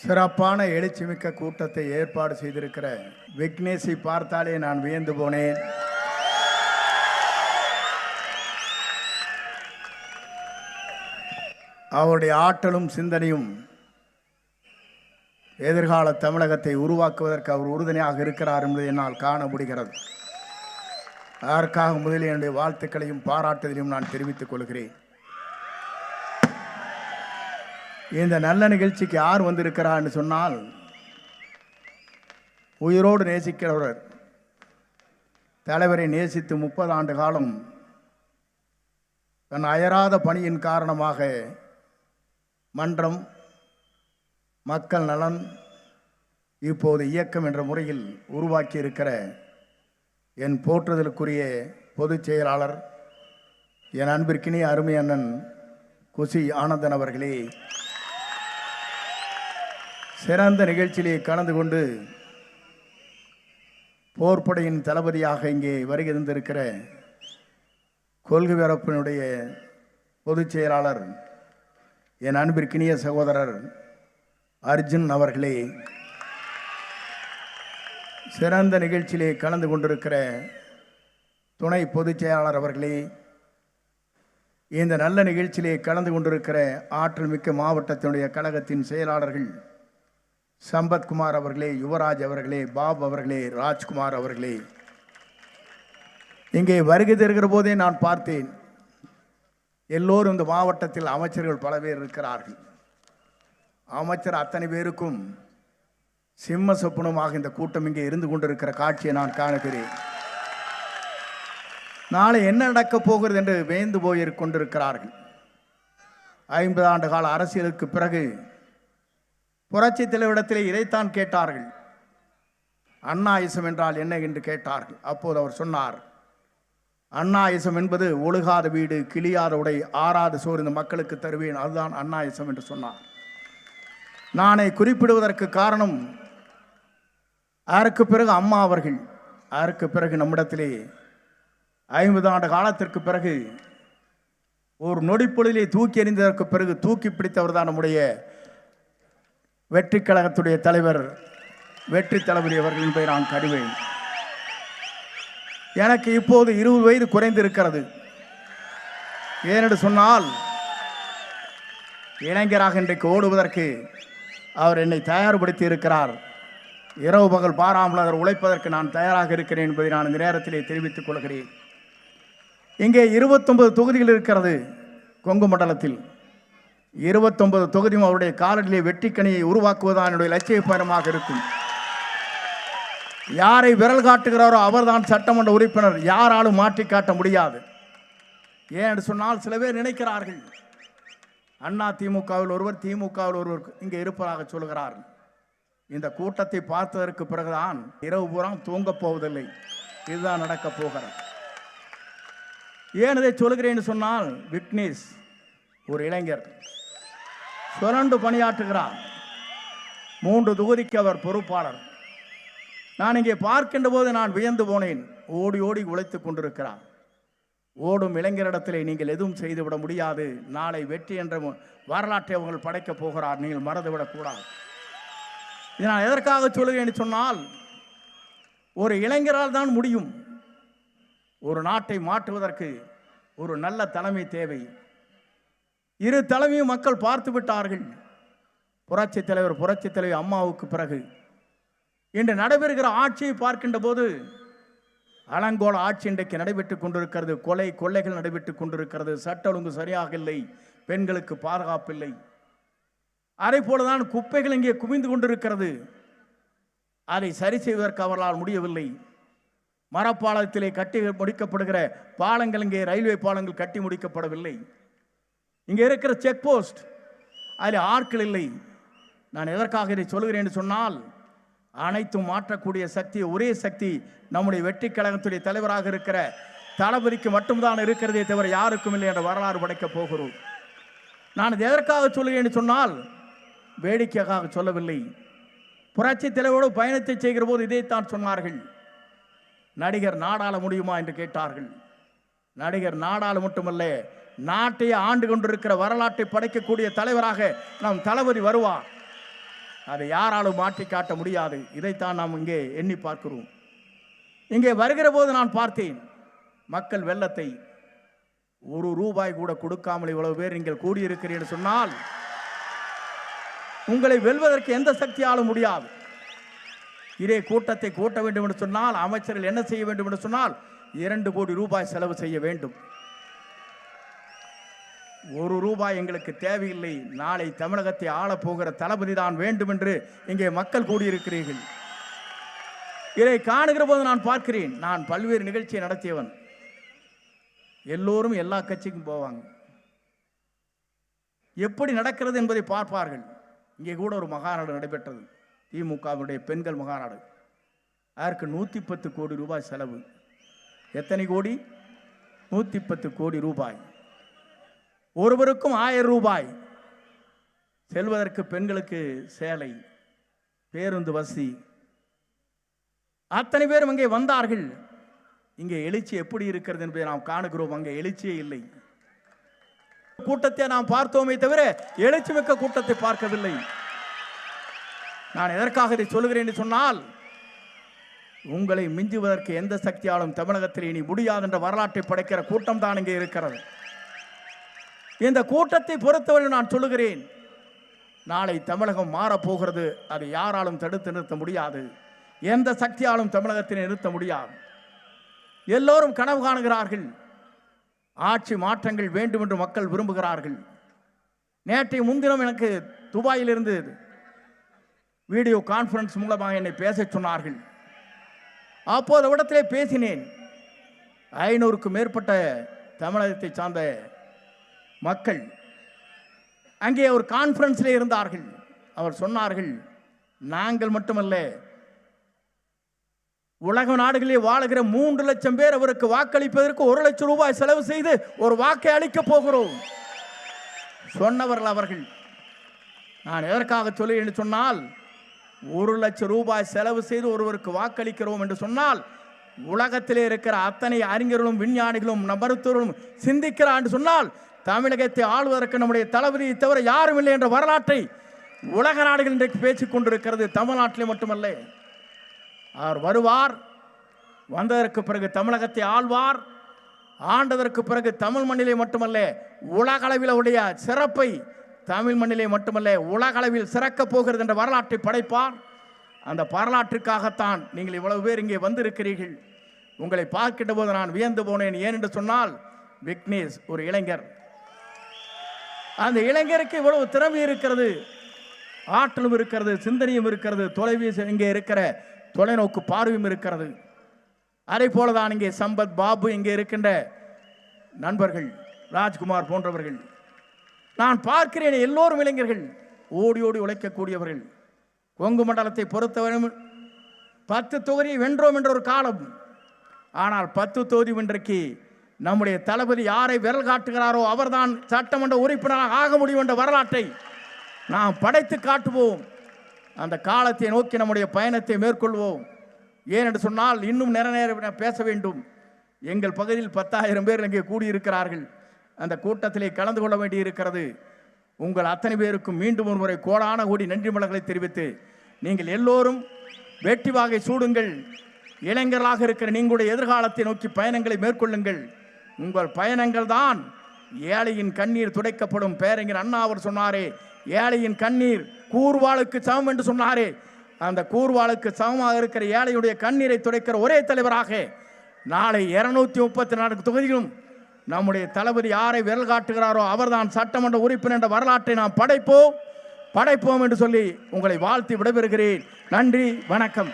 சிறப்பான எழுச்சிமிக்க கூட்டத்தை ஏற்பாடு செய்திருக்கிற விக்னேஷை பார்த்தாலே நான் வியந்து போனேன். அவருடைய ஆற்றலும் சிந்தனையும் எதிர்கால தமிழகத்தை உருவாக்குவதற்கு அவர் உறுதுணையாக இருக்கிறார் என்பதை என்னால் காண முடிகிறது. அதற்காக முதலில் என்னுடைய வாழ்த்துக்களையும் பாராட்டுதலையும் நான் தெரிவித்துக் கொள்கிறேன். இந்த நல்ல நிகழ்ச்சிக்கு யார் வந்திருக்கிறார் என்று சொன்னால், உயிரோடு நேசிக்கிறவர், தலைவரை நேசித்து 30 ஆண்டு காலம் தன் அயராத பணியின் காரணமாக மன்றம், மக்கள் நலன், இப்போது இயக்கம் என்ற முறையில் உருவாக்கி இருக்கிற என் போற்றுதலுக்குரிய பொதுச் செயலாளர், என் அன்பிற்கினிய அருமை அண்ணன் குசி ஆனந்தன் அவர்களே, சிறந்த நிகழ்ச்சியிலே கலந்து கொண்டு போர்ப்படையின் தளபதியாக இங்கே வருகை தந்திருக்கிற கொள்கை பரப்பினுடைய பொதுச் செயலாளர், என் அன்பிற்கினிய சகோதரர் அர்ஜுன் அவர்களே, சிறந்த நிகழ்ச்சியிலே கலந்து கொண்டிருக்கிற துணை பொதுச் செயலாளர் அவர்களே, இந்த நல்ல நிகழ்ச்சியிலே கலந்து கொண்டிருக்கிற ஆற்றல் மிக்க மாவட்டத்தினுடைய கழகத்தின் செயலாளர்கள் சம்பத்குமார் அவர்களே, யுவராஜ் அவர்களே, பாப் அவர்களே, ராஜ்குமார் அவர்களே, இங்கே வருகை தருகிற போதே நான் பார்த்தேன், எல்லோரும் இந்த மாவட்டத்தில் அமைச்சர்கள் பல பேர் இருக்கிறார்கள். அமைச்சர் அத்தனை பேருக்கும் சிம்ம சொப்பனமாக இந்த கூட்டம் இங்கே இருந்து கொண்டிருக்கிற காட்சியை நான் காணுகிறேன். நாளை என்ன நடக்கப் போகிறது என்று வேந்து போய் கொண்டிருக்கிறார்கள். 50 ஆண்டு கால அரசியலுக்கு பிறகு புரட்சி தலைவரிடத்திலே இதைத்தான் கேட்டார்கள். அண்ணாயிசம் என்றால் என்ன என்று கேட்டார்கள். அப்போது அவர் சொன்னார், அண்ணாயிசம் என்பது ஒழுகாத வீடு, கிளியாத உடை, ஆறாத சோறு இந்த மக்களுக்கு தருவேன், அதுதான் அண்ணாயிசம் என்று சொன்னார். நானை குறிப்பிடுவதற்கு காரணம், அதற்கு பிறகு அம்மா அவர்கள், அதற்கு பிறகு நம்மிடத்திலே 50 ஆண்டு காலத்திற்கு பிறகு ஒரு நொடிப்பொழுதிலே தூக்கி எறிந்ததற்கு பிறகு தூக்கி பிடித்தவர் தான் நம்முடைய வெற்றி கழகத்துடைய தலைவர் வெற்றி தளபதி அவர்கள் என்பதை நான் கருவேன். எனக்கு இப்போது 20 வயது குறைந்திருக்கிறது. ஏனென்று சொன்னால், இளைஞராக இன்றைக்கு ஓடுவதற்கு அவர் என்னை தயார்படுத்தி இருக்கிறார். இரவு பகல் பாராமல் அவர் உழைப்பதற்கு நான் தயாராக இருக்கிறேன் என்பதை நான் இந்த நேரத்திலே தெரிவித்துக் கொள்கிறேன். இங்கே 29 தொகுதிகள் இருக்கிறது. கொங்கு மண்டலத்தில் 29 தொகுதியும் அவருடைய காலடியிலே வெற்றிக்கணியை உருவாக்குவதுதான் என்னுடைய லட்சிய பயணமாக இருக்கும். யாரை விரல் காட்டுகிறாரோ அவர்தான் சட்டமன்ற உறுப்பினர், யாராலும் மாற்றி காட்ட முடியாது. ஏன்னு சொன்னால், சில பேர் நினைக்கிறார்கள் அண்ணா திமுகவில் ஒருவர், திமுகவில் ஒருவர் இங்கே இருப்பதாக சொல்கிறார். இந்த கூட்டத்தை பார்த்ததற்கு பிறகுதான் இரவு பூரா தூங்கப் போவதில்லை. இதுதான் நடக்கப் போகிறது. ஏன் இதை சொல்கிறேன்னு சொன்னால், விக்னேஷ் ஒரு இளைஞர், சுரண்டு பணியாற்றுகிறார். 3 தொகுதிக்கு அவர் பொறுப்பாளர். நான் இங்கே பார்க்கின்ற போது நான் வியந்து போனேன். ஓடி ஓடி உழைத்துக் கொண்டிருக்கிறார். ஓடும் இளைஞரிடத்திலே நீங்கள் எதுவும் செய்துவிட முடியாது. நாளை வெற்றி என்ற வரலாற்றை அவர்கள் படைக்கப் போகிறார். நீங்கள் மறந்துவிடக்கூடாது. இது நான் எதற்காக சொல்லுகிறேன் சொன்னால், ஒரு இளைஞரால் தான் முடியும். ஒரு நாட்டை மாற்றுவதற்கு ஒரு நல்ல தலைமை தேவை. இரு தலைமையும் மக்கள் பார்த்து விட்டார்கள். புரட்சி தலைவர் அம்மாவுக்கு பிறகு இன்று நடைபெறுகிற ஆட்சியை பார்க்கின்ற போது, அலங்கோல ஆட்சி இன்றைக்கு நடைபெற்றுக் கொண்டிருக்கிறது. கொலை கொள்ளைகள் நடைபெற்றுக் கொண்டிருக்கிறது. சட்ட ஒழுங்கு சரியாக இல்லை. பெண்களுக்கு பாதுகாப்பில்லை. அதே போலதான் குப்பைகள் இங்கே குவிந்து கொண்டிருக்கிறது. அதை சரி செய்வதற்கு அவர்களால் முடியவில்லை. மரப்பாலத்திலே கட்டி முடிக்கப்படுகிற பாலங்கள், இங்கே ரயில்வே பாலங்கள் கட்டி முடிக்கப்படவில்லை. இங்கே இருக்கிற செக் போஸ்ட், அதில் ஆட்கள் இல்லை. நான் எதற்காக இதை சொல்கிறேன் என்று சொன்னால், அனைத்தும் மாற்றக்கூடிய சக்தி, ஒரே சக்தி நம்முடைய வெற்றி கழகத்துடைய தலைவராக இருக்கிற தளபதிக்கு மட்டும்தான் இருக்கிறதே தவிர யாருக்கும் இல்லை என்ற வரலாறு படைக்கப் போகிறோம். நான் இது எதற்காக சொல்கிறேன் என்று சொன்னால், வேடிக்கையாக சொல்லவில்லை. புரட்சி தலைவரோடு பயணத்தை செய்கிற போது இதைத்தான் சொன்னார்கள். நடிகர் நாடாள முடியுமா என்று கேட்டார்கள். நடிகர் நாடாள மட்டுமல்ல, நாட்டையே ஆண்டு கொண்டிருக்கிற வரலாற்றை படைக்கக்கூடிய தலைவராக நம் தளபதி வருவார். அதை யாராலும் மாற்றி காட்ட முடியாது. இதைத்தான் நாம் இங்கே எண்ணி பார்க்கிறோம். இங்கே வருகிற போது நான் பார்த்தேன் மக்கள் வெள்ளத்தை. ₹1 கூட கொடுக்காமல் இவ்வளவு பேர் நீங்கள் கூடியிருக்கிறீர்கள் சொன்னால் உங்களை வெல்வதற்கு எந்த சக்தியாலும் முடியாது. இதே கூட்டத்தை கூட்ட வேண்டும் என்று சொன்னால் அமைச்சர்கள் என்ன செய்ய வேண்டும் என்று சொன்னால் ₹2 கோடி செலவு செய்ய வேண்டும். ₹1 எங்களுக்கு தேவையில்லை. நாளை தமிழகத்தை ஆளப்போகிற தளபதி தான் வேண்டும் என்று இங்கே மக்கள் கூடியிருக்கிறீர்கள். இதை காணுகிற போது நான் பார்க்கிறேன். நான் பல்வேறு நிகழ்ச்சியை நடத்தியவன். எல்லோரும் எல்லா கட்சிக்கும் போவாங்க, எப்படி நடக்கிறது என்பதை பார்ப்பார்கள். இங்கே கூட ஒரு மகாநாடு நடைபெற்றது, திமுகவுடைய பெண்கள் மகாநாடு. அதற்கு ₹110 கோடி செலவு. எத்தனை கோடி? ₹110 கோடி. ஒருவருக்கும் ₹1000. செல்வதற்கு பெண்களுக்கு சேலை, பேருந்து வசதி, அத்தனை பேரும் அங்கே வந்தார்கள். இங்கே எழுச்சி எப்படி இருக்கிறது என்பதை நாம் காணுகிறோம். அங்கே எழுச்சியே இல்லை. கூட்டத்தை நாம் பார்த்தோமே தவிர எழுச்சி மிக்க கூட்டத்தை பார்க்கவில்லை. நான் எதற்காக இதை சொல்லுகிறேன் என்று சொன்னால், உங்களை மிஞ்சுவதற்கு எந்த சக்தியாலும் தமிழகத்தில் இனி முடியாது என்ற வரலாற்றை படைக்கிற கூட்டம் தான் இங்கே இருக்கிறது. இந்த கூட்டத்தை பொறுத்தவரை நான் சொல்லுகிறேன், நாளை தமிழகம் மாறப்போகிறது. அதை யாராலும் தடுத்து நிறுத்த முடியாது. எந்த சக்தியாலும் தமிழகத்தை நிறுத்த முடியாது. எல்லோரும் கனவு காணுகிறார்கள். ஆட்சி மாற்றங்கள் வேண்டும் என்று மக்கள் விரும்புகிறார்கள். நேற்றைய முன்தினம் எனக்கு துபாயிலிருந்து வீடியோ கான்ஃபரன்ஸ் மூலமாக என்னை பேச சொன்னார்கள். அப்போது இடத்திலே பேசினேன். 500க்கும் மேற்பட்ட தமிழகத்தை சார்ந்த மக்கள் அங்கே ஒரு கான்ஃபரன்ஸில் இருந்தார்கள். அவர் சொன்னார்கள், நாங்கள் மட்டுமல்ல, உலக நாடுகளிலே வாழுகிற 3 லட்சம் பேர் அவருக்கு வாக்களிப்பதற்கு ₹1,00,000 செலவு செய்து ஒரு வாக்கை அளிக்க போகிறோம் சொன்னவர்கள் அவர்கள். நான் எதற்காக சொல்லி என்று சொன்னால், ₹1,00,000 செலவு செய்து ஒருவருக்கு வாக்களிக்கிறோம் என்று சொன்னால் உலகத்திலே இருக்கிற அத்தனை அறிஞர்களும் விஞ்ஞானிகளும் மருத்துவர்களும் சிந்திக்கிறார் என்று சொன்னால், தமிழகத்தை ஆளுவதற்கு நம்முடைய தளபதியை தவிர யாரும் இல்லை என்ற வரலாற்றை உலக நாடுகள் இன்றைக்கு பேசிக் கொண்டிருக்கிறது. தமிழ்நாட்டிலே மட்டுமல்ல, அவர் வருவார், வந்ததற்கு பிறகு தமிழகத்தை ஆள்வார், ஆண்டதற்கு பிறகு தமிழ் மண்ணிலே மட்டுமல்ல உலக அளவில் உடைய சிறப்பை தமிழ் மண்ணிலே மட்டுமல்ல உலக அளவில் சிறக்கப் போகிறது என்ற வரலாற்றை படைப்பார். அந்த வரலாற்றுக்காகத்தான் நீங்கள் இவ்வளவு பேர் இங்கே வந்திருக்கிறீர்கள். உங்களை பார்க்கின்ற போது நான் வியந்து போனேன். ஏனென்று சொன்னால், விக்னேஷ் ஒரு இளைஞர். அந்த இளைஞருக்கு இவ்வளவு திறமை இருக்கிறது, ஆற்றலும் இருக்கிறது, சிந்தனையும் இருக்கிறது, தொலைபேசி இங்கே இருக்கிற தொலைநோக்கு பார்வையும் இருக்கிறது. அதே போலதான் இங்கே சம்பத், பாபு, இங்கே இருக்கின்ற நண்பர்கள், ராஜ்குமார் போன்றவர்கள் நான் பார்க்கிறேன். எல்லோரும் இளைஞர்கள், ஓடி ஓடி உழைக்கக்கூடியவர்கள். கொங்கு மண்டலத்தை பொறுத்தவரை 10 தொகுதியை வென்றோம் என்ற ஒரு காலம். ஆனால் 10 தொகுதி இன்றைக்கு நம்முடைய தளபதி யாரை விரல் காட்டுகிறாரோ அவர்தான் சட்டமன்ற உறுப்பினராக ஆக முடியும் என்ற வரலாற்றை நாம் படைத்து காட்டுவோம். அந்த காலத்தை நோக்கி நம்முடைய பயணத்தை மேற்கொள்வோம். ஏனென்று சொன்னால், இன்னும் நேரம் பேச வேண்டும். எங்கள் பகுதியில் 10,000 பேர் இங்கே கூடியிருக்கிறார்கள். அந்த கூட்டத்திலே கலந்து கொள்ள வேண்டி இருக்கிறது. உங்கள் அத்தனை பேருக்கும் மீண்டும் ஒரு முறை கோடான கோடி நன்றி மலர்களை தெரிவித்து, நீங்கள் எல்லோரும் வெற்றி வாகை சூடுங்கள். இளைஞர்களாக இருக்கிற நீங்களுடைய எதிர்காலத்தை நோக்கி பயணங்களை மேற்கொள்ளுங்கள். உங்கள் பயணங்கள் தான் ஏழையின் கண்ணீர் துடைக்கப்படும். பேரறிஞர் அண்ணா அவர் சொன்னாரே, ஏழையின் கண்ணீர் கூர்வாளுக்கு சமம் என்று சொன்னாரே, அந்த கூர்வாளுக்கு சமமாக இருக்கிற ஏழையுடைய கண்ணீரை துடைக்கிற ஒரே தலைவராக நாளை 234 தொகுதியிலும் நம்முடைய தளபதி யாரை விரல் காட்டுகிறாரோ அவர்தான் சட்டமன்ற உறுப்பினர் என்ற வரலாற்றை நாம் படைப்போம் என்று சொல்லி உங்களை வாழ்த்தி விடைபெறுகிறேன். நன்றி, வணக்கம்.